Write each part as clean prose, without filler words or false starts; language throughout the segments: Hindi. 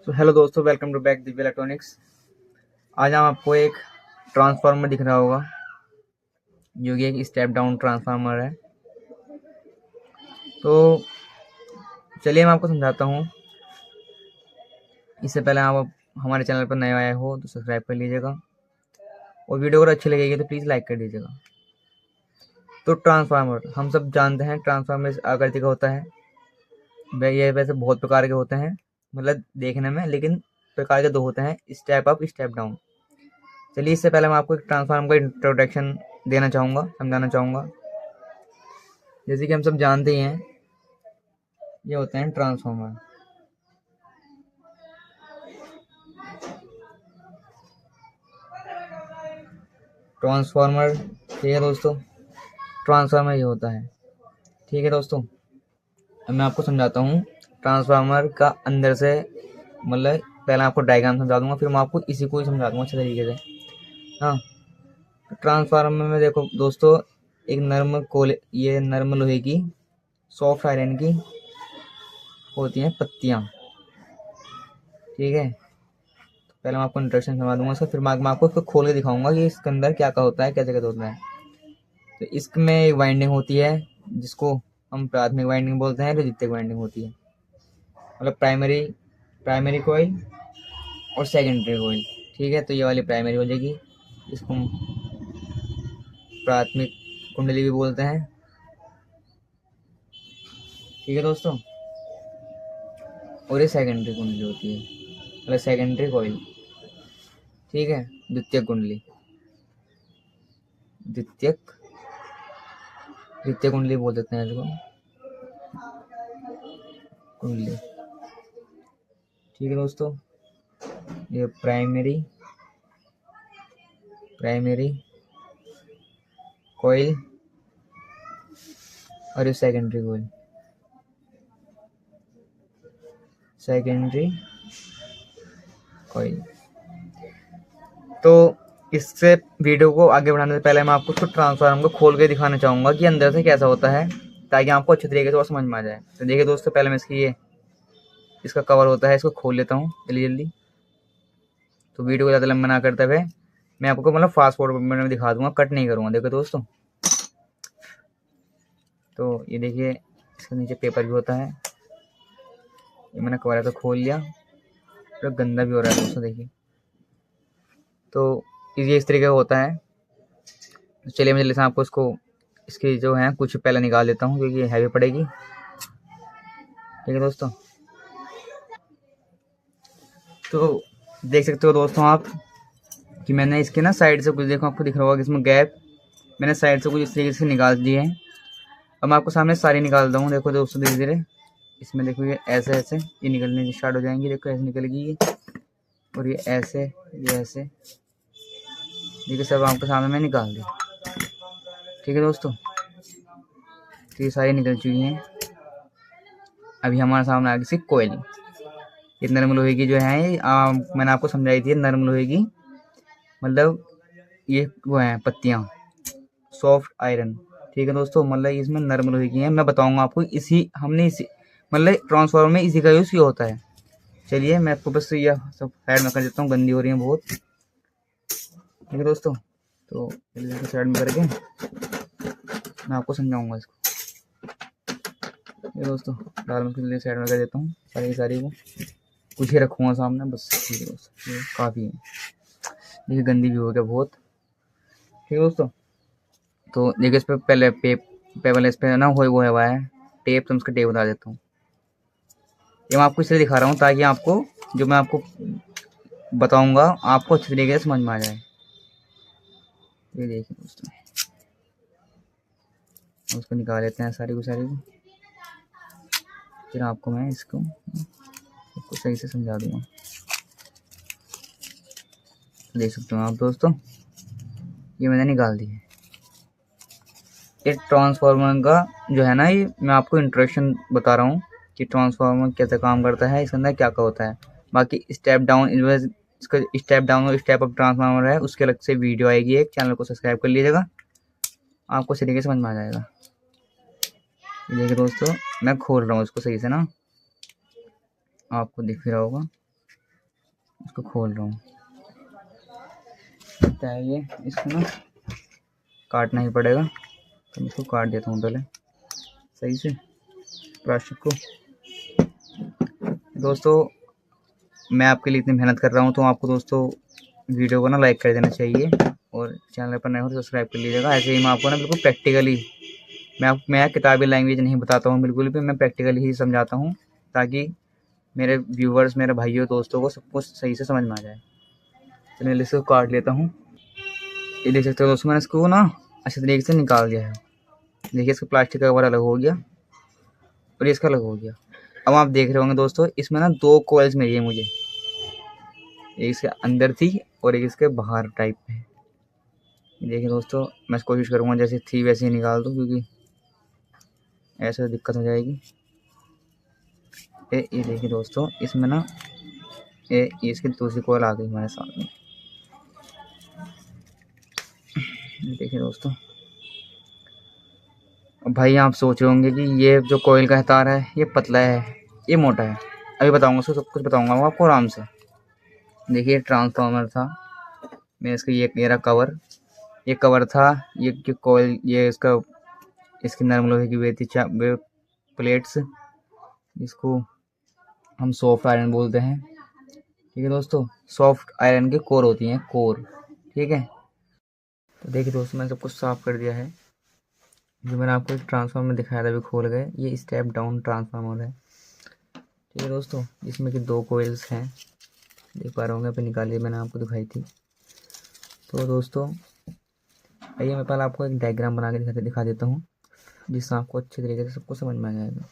तो हेलो दोस्तों, welcome to back Divya electronics. आज हम आपको एक ट्रांसफार्मर दिख रहा होगा जो कि एक स्टेप डाउन ट्रांसफार्मर है। तो चलिए मैं आपको समझाता हूँ। इससे पहले आप हमारे चैनल पर नए आए हो तो सब्सक्राइब कर लीजिएगा और वीडियो अगर अच्छी लगेगी तो प्लीज़ लाइक कर दीजिएगा। तो ट्रांसफार्मर हम सब जानते हैं, ट्रांसफार्मर इस आकृति का होता है। ये वैसे बहुत प्रकार के होते हैं, मतलब देखने में, लेकिन प्रकार के दो होते हैं, स्टेप अप स्टेप डाउन। चलिए इससे पहले मैं आपको एक ट्रांसफार्मर का इंट्रोडक्शन देना चाहूँगा, समझाना चाहूँगा। जैसे कि हम सब जानते ही हैं, ये होते हैं ट्रांसफार्मर। ट्रांसफार्मर ठीक है दोस्तों, ट्रांसफार्मर ये होता है। ठीक है दोस्तों, अब मैं आपको समझाता हूँ ट्रांसफार्मर का अंदर से, मतलब पहले आपको डायग्राम समझा दूंगा, फिर मैं आपको इसी को ही समझा दूंगा अच्छे तरीके से। हाँ, ट्रांसफार्मर में देखो दोस्तों, एक ये नर्म लोहे की, सॉफ्ट आयरन की होती हैं पत्तियाँ। ठीक है, तो पहले मैं आपको इंट्रोडक्शन समझा दूंगा, फिर मैं आपको इसको खोल के दिखाऊंगा कि इसके अंदर क्या क्या होता है, कैसे कैसे होता है। तो इसमें एक वाइंडिंग होती है जिसको हम प्राथमिक वाइंडिंग बोलते हैं, तो द्वितीयक वाइंडिंग होती है, मतलब प्राइमरी प्राइमरी कॉइल और सेकेंडरी कॉइल। ठीक है, तो ये वाली प्राइमरी हो जाएगी, इसको हम प्राथमिक कुंडली भी बोलते हैं। ठीक है दोस्तों, और ये सेकेंडरी कुंडली होती है, मतलब सेकेंडरी कॉइल। ठीक है, द्वितीयक कुंडली, द्वितीयक द्वितीय कुंडली बोल देते हैं इसको, कुंडली। ठीक है दोस्तों, ये प्राइमरी कॉइल और ये सेकेंडरी कॉइल, सेकेंडरी कॉइल। तो इससे वीडियो को आगे बढ़ाने से पहले मैं आपको उसको ट्रांसफार्मर को खोल के दिखाना चाहूँगा कि अंदर से कैसा होता है, ताकि आपको अच्छे तरीके से वो समझ में आ जाए। तो देखिए दोस्तों, पहले मैं इसका कवर होता है, इसको खोल लेता हूँ जल्दी जल्दी। तो वीडियो को ज़्यादा लंबा ना करते हुए मैं आपको मतलब फास्ट फॉरवर्ड में दिखा दूंगा, कट नहीं करूँगा। देखो दोस्तों, तो ये देखिए इसके नीचे पेपर भी होता है। ये मैंने कवर तो खोल लिया, तो गंदा भी हो रहा है दोस्तों, देखिए। तो ये इस तरीके का होता है। तो चलिए मैं जल्दी से आपको इसकी जो है कुछ पहले निकाल लेता हूँ, क्योंकि ये हैवी पड़ेगी। ठीक है दोस्तों, तो देख सकते हो दोस्तों आप कि मैंने इसके ना साइड से कुछ, देखो आपको दिख रहा होगा कि इसमें गैप, मैंने साइड से कुछ इस तरीके से निकाल दिए हैं। अब मैं आपको सामने सारी निकालता हूँ। देखो दोस्तों, धीरे धीरे इसमें देखो, ये ऐसे ऐसे ये निकलने स्टार्ट हो जाएंगी। देखो ऐसे निकलेगी ये, और ये ऐसे, ये ऐसे, देखिए सब आपके सामने मैं निकाल दी। ठीक है दोस्तों, तो ये सारी निकल चुकी हैं। अभी हमारे सामने आ गई सी कोयल। ये नरम लोहे की जो है, मैंने आपको समझाई थी, नरम लोहे की, मतलब ये वो है पत्तियाँ, सॉफ्ट आयरन। ठीक है दोस्तों, मतलब इसमें नरम लोहे की है। मैं बताऊंगा आपको, इसी मतलब ट्रांसफार्मर में इसी का यूज़ किया होता है। चलिए मैं आपको बस यह सब साइड में कर देता हूँ, गंदी हो रही है बहुत। ठीक है दोस्तों, तो जल्दी साइड में करके मैं आपको समझाऊंगा इसको। ये दोस्तों, दाल में जल्दी साइड में कर देता हूँ, सारी को कुछ ही रखूँगा सामने बस। ठीक है दोस्तों, ये काफ़ी है, देखिए गंदी भी हो गया बहुत। ठीक है दोस्तों, तो देखिए इस पर पहले पेपर इस पर ना वो हुआ है टेप, तो मैं उसका टेप बता देता हूँ। ये मैं आपको इसलिए दिखा रहा हूँ ताकि आपको जो मैं आपको बताऊंगा आपको अच्छे तरीके से समझ में आ जाए। ये देखिए दोस्तों, उसको निकाल लेते हैं सारी को, फिर आपको मैं इसको सही से समझा दूंगा। देख सकते हो आप दोस्तों, ये मैंने निकाल दी है। ये ट्रांसफार्मर का जो है ना, ये मैं आपको इंट्रोडक्शन बता रहा हूँ कि ट्रांसफार्मर कैसे काम करता है, इसके अंदर क्या क्या होता है। बाकी स्टेप डाउन, इसका स्टेप डाउन और स्टेप अप ट्रांसफार्मर है, उसके अलग से वीडियो आएगी एक, चैनल को सब्सक्राइब कर लीजिएगा, आपको इस तरीके से समझ में आ जाएगा। देखिए दोस्तों, मैं खोल रहा हूँ इसको सही से ना, आपको दिख रहा होगा। इसको खोल रहा हूँ। क्या है ये, इसको ना काटना ही पड़ेगा, तो इसको काट देता हूँ पहले सही से प्लास्टिक को। दोस्तों मैं आपके लिए इतनी मेहनत कर रहा हूँ, तो आपको दोस्तों वीडियो को ना लाइक कर देना चाहिए और चैनल पर नए हो तो सब्सक्राइब कर लीजिएगा। ऐसे ही मैं आपको ना बिल्कुल प्रैक्टिकली, मैं किताबी लैंग्वेज नहीं बताता हूँ बिल्कुल भी, मैं प्रैक्टिकली ही समझाता हूँ, ताकि मेरे व्यूवर्स, मेरे भाइयों दोस्तों को सब कुछ सही से समझ में आ जाए। तो मैं इसको काट लेता हूँ। ये देख सकते हो दोस्तों, मैंने इसको ना अच्छे तरीके से निकाल दिया है। देखिए इसका प्लास्टिक का कवर अलग हो गया और ये इसका अलग हो गया। अब आप देख रहे होंगे दोस्तों, इसमें ना 2 कॉइल्स मिली है मुझे, एक इसके अंदर थी और एक इसके बाहर टाइप में। देखिए दोस्तों मैं कोशिश करूँगा जैसे थी वैसे ही निकाल दूँ, क्योंकि ऐसे तो दिक्कत हो जाएगी। ये देखिए दोस्तों, इसमें ना ये इसकी दूसरी कॉइल आ गई हमारे सामने। देखिए दोस्तों, भाई आप सोच रहे होंगे कि ये जो कोयल का तार है ये पतला है, ये मोटा है। अभी बताऊंगा, उसको सब कुछ बताऊंगा मैं आपको आराम से। देखिए ट्रांसफार्मर था, मैं इसका ये मेरा कवर, ये कवर था, ये कोयल, ये इसका, इसकी नरम लोहे की वे थी वे प्लेट्स, इसको हम सॉफ्ट आयरन बोलते हैं। ठीक है दोस्तों, सॉफ्ट आयरन की कोर होती हैं, कोर। ठीक है, तो देखिए दोस्तों मैंने सब कुछ साफ कर दिया है। जो मैंने आपको एक ट्रांसफार्मर दिखाया था अभी खोल गए, ये स्टेप डाउन ट्रांसफार्मर है। ठीक है दोस्तों, इसमें कि 2 कोयल्स हैं, देख पा रहे होंगे, पे निकाली मैंने आपको दिखाई थी। तो दोस्तों आइए मैं पहले आपको एक डायग्राम बना के दिखा देता हूँ, जिससे आपको अच्छे तरीके से सबको समझ में आ जाएगा।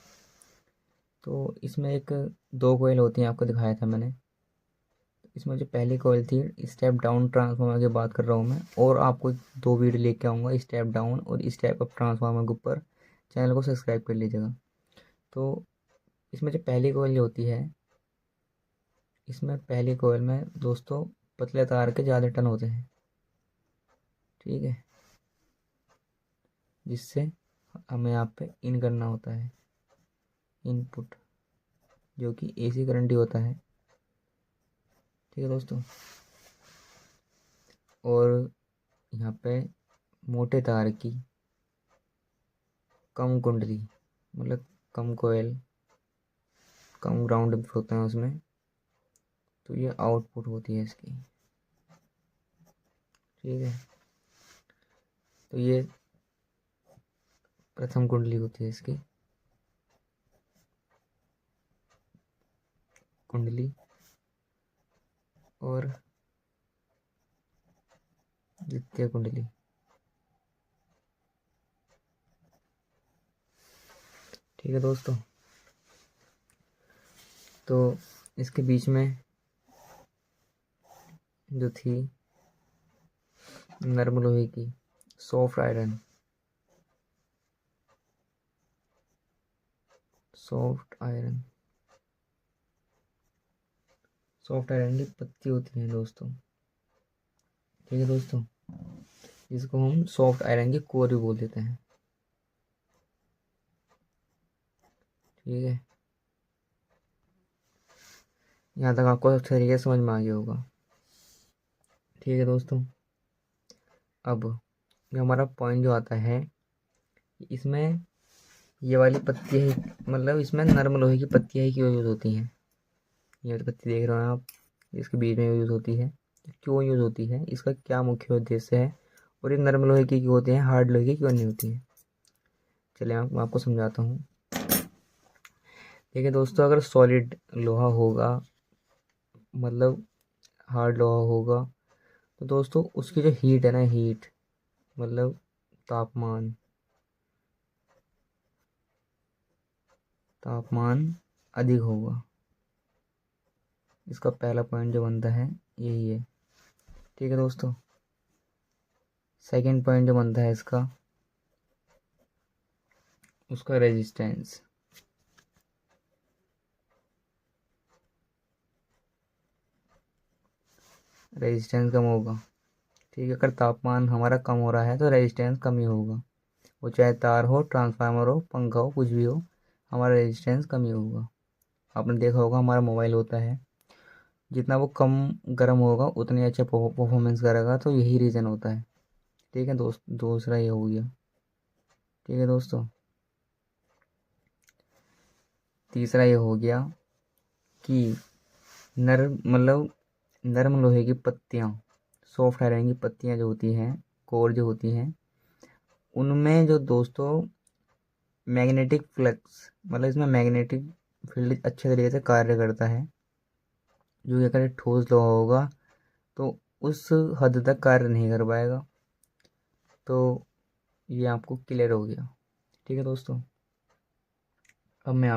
तो इसमें एक 2 कोयल होती हैं, आपको दिखाया था मैंने। इसमें जो पहली कोयल थी, स्टेप डाउन ट्रांसफार्मर की बात कर रहा हूँ मैं, और आपको 2 वीडियो लेके आऊँगा, स्टेप डाउन और स्टेप अप ट्रांसफार्मर के ऊपर। चैनल को सब्सक्राइब कर लीजिएगा। तो इसमें जो पहली कोयल होती है, इसमें पहली कोयल में दोस्तों पतले तार के ज़्यादा टर्न होते हैं। ठीक है, जिससे हमें यहाँ पे इन करना होता है, इनपुट, जो कि एसी करंट ही होता है। ठीक है दोस्तों, और यहाँ पे मोटे तार की कम कुंडली, मतलब कम कोयल, कम ग्राउंड होते हैं उसमें, तो ये आउटपुट होती है इसकी। ठीक है, तो ये प्रथम कुंडली होती है इसकी, कुंडली, और द्वितीय कुंडली। ठीक है दोस्तों, तो इसके बीच में जो थी नरम लोहे की soft iron, soft iron, soft iron की पत्ती होती है दोस्तों। ठीक है दोस्तों, जिसको हम सॉफ्ट आयरन की कोर भी बोल देते हैं। ठीक है, यहाँ तक आपको अच्छे तरीके से समझ में आ गया होगा। ठीक है दोस्तों, अब ये हमारा पॉइंट जो आता है, इसमें ये वाली पत्ती है, मतलब इसमें नरम लोहे की पत्तियाँ ही यूज़ होती हैं। ये वाली पत्ती देख रहे हो आप, इसके बीच में यूज़ होती है। क्यों यूज़ होती है, इसका क्या मुख्य उद्देश्य है, और ये नरम लोहे की क्यों होती हैं, हार्ड लोहे की क्यों नहीं होती हैं। चलिए मैं आपको समझाता हूँ। देखिए दोस्तों, अगर सॉलिड लोहा होगा, मतलब हार्ड लोहा होगा, तो दोस्तों उसकी जो हीट है ना, हीट मतलब तापमान, तापमान अधिक होगा। इसका पहला पॉइंट जो बनता है यही है। ठीक है दोस्तों, सेकंड पॉइंट जो बनता है इसका, उसका रेजिस्टेंस। रेजिस्टेंस कम होगा। ठीक है, अगर तापमान हमारा कम हो रहा है तो रेजिस्टेंस कम ही होगा। वो चाहे तार हो, ट्रांसफार्मर हो, पंखा हो, कुछ भी हो, हमारा रेजिस्टेंस कम ही होगा। आपने देखा होगा हमारा मोबाइल होता है, जितना वो कम गर्म होगा उतनी अच्छा परफॉर्मेंस करेगा, तो यही रीज़न होता है। ठीक है दोस्त, दूसरा ये हो गया। ठीक है दोस्तों, तीसरा ये हो गया कि नरम लोहे की पत्तियाँ, सॉफ्ट आयरन की पत्तियाँ जो होती हैं, कोर जो होती हैं, उनमें जो दोस्तों मैग्नेटिक फ्लक्स, इसमें मैग्नेटिक फील्ड अच्छे तरीके से कार्य करता है, जो कि अगर ठोस लोहा होगा तो उस हद तक कार्य नहीं कर पाएगा। तो ये आपको क्लियर हो गया। ठीक है दोस्तों, अब मैं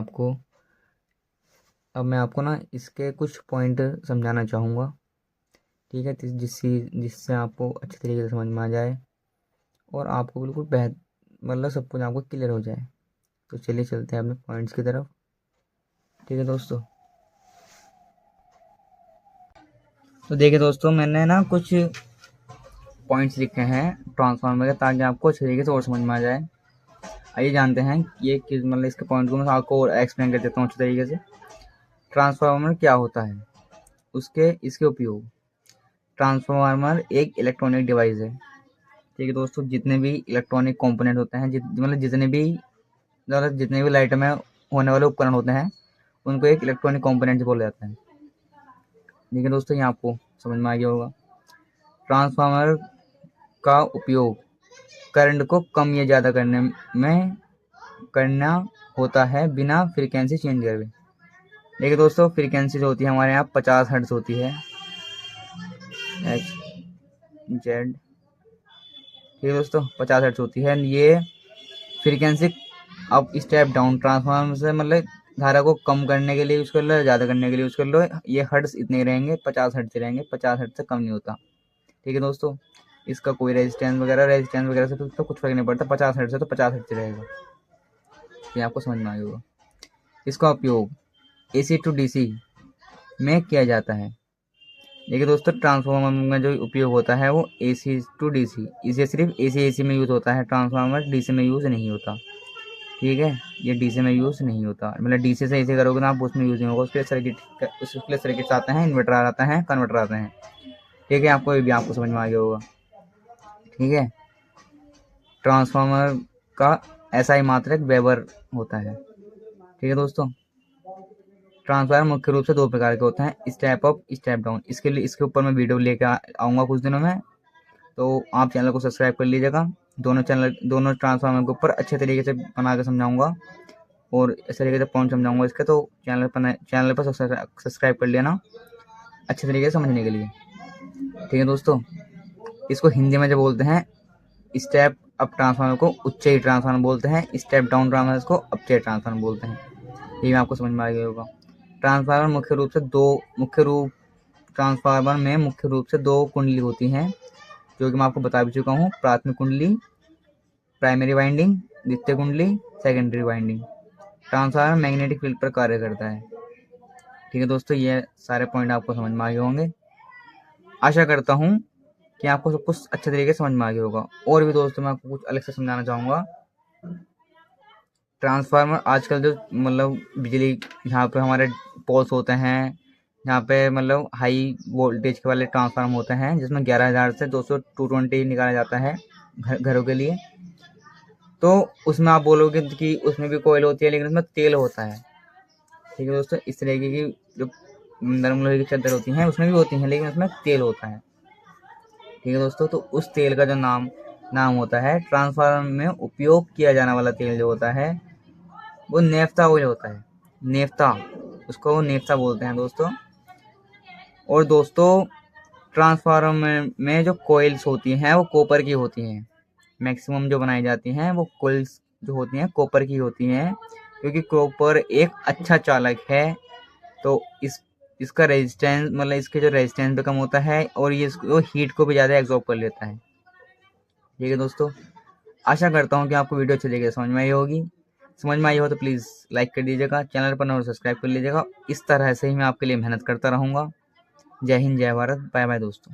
आपको ना इसके कुछ पॉइंट समझाना चाहूँगा। ठीक है, जिससे आपको अच्छे तरीके से समझ में आ जाए और आपको बिल्कुल सब कुछ आपको क्लियर हो जाए। तो चलिए चलते हैं अपने पॉइंट्स की तरफ। ठीक है दोस्तों, तो देखिए दोस्तों, मैंने ना कुछ पॉइंट्स लिखे हैं ट्रांसफार्मर के, ताकि आपको अच्छे तरीके से और समझ में आ जाए। आइए जानते हैं ये किस इसके पॉइंट को मैं आपको और एक्सप्लेन कर देता हूँ अच्छे तरीके से। ट्रांसफार्मर क्या होता है, इसके उपयोग। ट्रांसफार्मर एक इलेक्ट्रॉनिक डिवाइस है। ठीक है दोस्तों, जितने भी इलेक्ट्रॉनिक कंपोनेंट होते हैं, जितने भी लाइट में होने वाले उपकरण होते हैं, उनको एक इलेक्ट्रॉनिक कंपोनेंट बोला जाता है। ठीक है दोस्तों, ये आपको समझ में आ गया होगा। ट्रांसफार्मर का उपयोग करंट को कम या ज़्यादा करना होता है, बिना फ्रीक्वेंसी चेंज करे। देखिए दोस्तों, फ्रीक्वेंसी जो होती है हमारे यहाँ 50 हर्ट्ज होती है, HZ। ठीक है दोस्तों, 50 हर्ट्ज होती है ये फ्रीक्वेंसी। अब स्टेप डाउन ट्रांसफार्मर से धारा को कम करने के लिए यूज़ कर लो, ज़्यादा करने के लिए यूज़ कर लो, ये हर्ट्ज इतने रहेंगे, 50 हर्ट्ज रहेंगे, 50 हर्ट्ज से कम नहीं होता। ठीक है दोस्तों, इसका कोई रेजिस्टेंस वगैरह से तो कुछ फर्क नहीं पड़ता, 50 हर्ट्ज से तो 50 हर्ट्ज रहेगा। ये आपको समझ में आ गया। इसका उपयोग AC टू DC में किया जाता है। देखिए दोस्तों, ट्रांसफार्मर में जो उपयोग होता है वो AC टू DC, इसे सिर्फ AC में यूज़ होता है, ट्रांसफार्मर DC में यूज़ नहीं होता। ठीक है, ये DC में यूज़ नहीं होता, DC से AC करोगे ना आप, उसमें यूज़ नहीं होगा। उसके लिए सर्किट्स आते हैं, इन्वर्टर आता है, कन्वर्टर आते हैं। ठीक है, आपको समझ में आ गया होगा। ठीक है, ट्रांसफार्मर का SI मात्रक वेबर होता है। ठीक है दोस्तों, ट्रांसफार्मर मुख्य रूप से 2 प्रकार के होते हैं, स्टेप अप, स्टेप डाउन। इसके ऊपर मैं वीडियो लेकर आऊँगा कुछ दिनों में, तो आप चैनल को सब्सक्राइब कर लीजिएगा। दोनों ट्रांसफार्मर के ऊपर अच्छे तरीके से बना के समझाऊंगा और इस तरीके से पॉइंट समझाऊंगा इसके, तो चैनल पर सब्सक्राइब कर लेना अच्छे तरीके से समझने के लिए। ठीक है दोस्तों, इसको हिंदी में जो बोलते हैं, स्टेप अप ट्रांसफार्मर को उच्चई ट्रांसफार्मर बोलते हैं, स्टेप डाउन ट्रांसफार्मर को अपचई ट्रांसफार्मर बोलते हैं। ये आपको समझ में आ गया होगा। ट्रांसफार्मर मुख्य रूप से दो कुंडली होती हैं, जो कि मैं आपको बता भी चुका हूँ। प्राथमिक कुंडली, प्राइमरी वाइंडिंग, द्वितीय कुंडली, secondary winding. Transformer magnetic field पर कार्य करता है। ठीक है दोस्तों, ये सारे पॉइंट आपको समझ में आ गए होंगे। आशा करता हूँ कि आपको सब कुछ अच्छे तरीके से समझ में आ गया होगा। और भी दोस्तों, मैं आपको कुछ अलग से समझाना चाहूँगा। ट्रांसफार्मर आजकल जो बिजली, जहाँ पे हमारे पोल्स होते हैं, जहाँ पे हाई वोल्टेज के वाले ट्रांसफार्मर होते हैं, जिसमें 11,000 से 220 निकाला जाता है घरों के लिए। तो उसमें आप बोलोगे कि उसमें भी कोयल होती है, लेकिन उसमें तेल होता है। ठीक है दोस्तों, इस तरीके की जो नरम लोहे की चादर होती हैं उसमें भी होती हैं, लेकिन उसमें तेल होता है। ठीक है दोस्तों, तो उस तेल का जो नाम होता है, ट्रांसफार्मर में उपयोग किया जाने वाला तेल जो होता है वो नेफ्था ऑयल होता है। नेफ्था, उसको वो नेफ्था बोलते हैं दोस्तों। और दोस्तों, ट्रांसफार्मर में जो कोयल्स होती हैं वो कॉपर की होती हैं। मैक्सिमम जो बनाई जाती हैं वो कोयल्स जो होती हैं कॉपर की होती हैं, क्योंकि कॉपर एक अच्छा चालक है। तो इसका रेजिस्टेंस, इसके जो रेजिस्टेंस भी कम होता है, और ये इसको हीट को भी ज़्यादा एब्जॉर्ब कर लेता है। ठीक है दोस्तों, आशा करता हूँ कि आपको वीडियो अच्छी तरीके से समझ में आई होगी। समझ में आई हो तो प्लीज़ लाइक कर दीजिएगा, चैनल पर नए सब्सक्राइब कर लीजिएगा। इस तरह से ही मैं आपके लिए मेहनत करता रहूँगा। जय हिंद, जय भारत, बाय बाय दोस्तों।